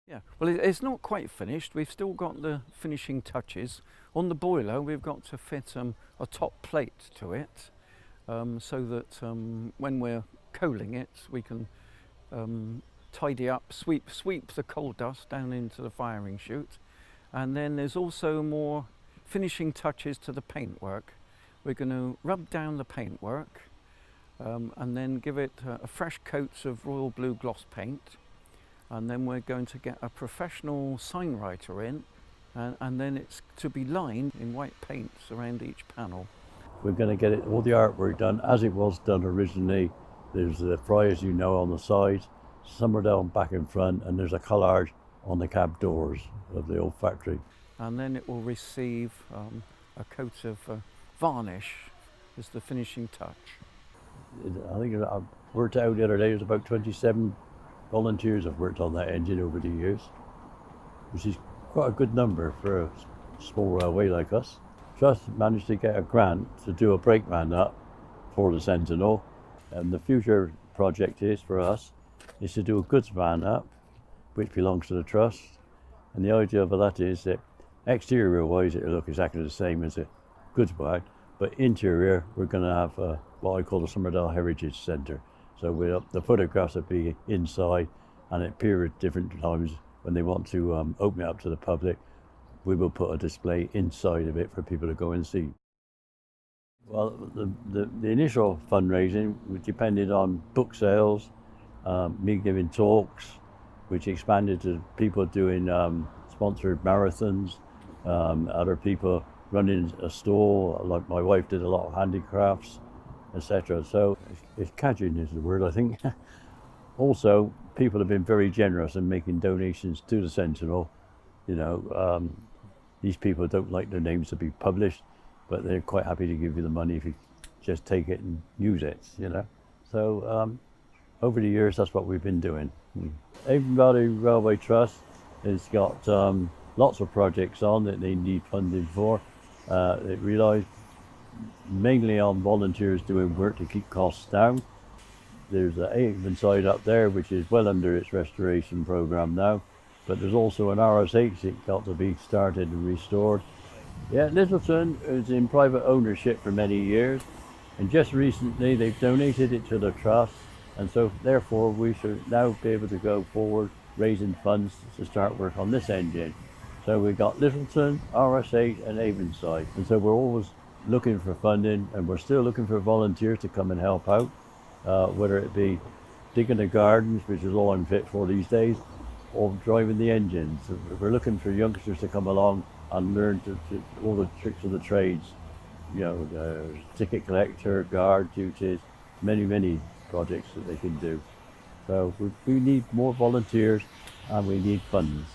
Yeah, well, it's not quite finished. We've still got the finishing touches. On the boiler, we've got to fit a top plate to it so that when we're coaling it, we can tidy up, sweep the coal dust down into the firing chute. And then there's also more finishing touches to the paintwork. We're going to rub down the paintwork and then give it a fresh coat of royal blue gloss paint. And then we're going to get a professional sign writer in, and then it's to be lined in white paints around each panel. We're going to get all the artwork done as it was done originally. There's the friars, you know, on the sides, Somerdale back in front, and there's a collage on the cab doors of the old factory. And then it will receive a coat of varnish as the finishing touch. I think I worked out the other day, there's about 27 volunteers have worked on that engine over the years, which is quite a good number for a small railway like us. Trust managed to get a grant to do a brakeman up for the Sentinel, and the future project is for us is to do a goods van up, which belongs to the Trust. And the idea of that is that exterior wise it'll look exactly the same as a goods van, but interior we're going to have what I call the Somerdale Heritage Centre. So the photographs will be inside, and at period different times when they want to open it up to the public, we will put a display inside of it for people to go and see. Well, the initial fundraising depended on book sales, me giving talks, which expanded to people doing sponsored marathons, other people running a store, like my wife did a lot of handicrafts, etc. So it's catching is the word, I think. Also, people have been very generous in making donations to the Sentinel. You know, these people don't like their names to be published, but they're quite happy to give you the money if you just take it and use it, you know. So over the years, that's what we've been doing. Avon Valley Railway Trust has got lots of projects on that they need funding for. They rely mainly on volunteers doing work to keep costs down. There's the Avon side up there, which is well under its restoration program now, but there's also an RSH that got to be started and restored. Yeah, Littleton is in private ownership for many years, and just recently they've donated it to the Trust, and so therefore we should now be able to go forward raising funds to start work on this engine. So we've got Littleton, RSH and Avon side, and so we're always looking for funding, and we're still looking for volunteers to come and help out, whether it be digging the gardens, which is all I'm fit for these days, or driving the engines. So we're looking for youngsters to come along and learn all the tricks of the trades, you know, ticket collector, guard duties, many projects that they can do. So we need more volunteers and we need funds.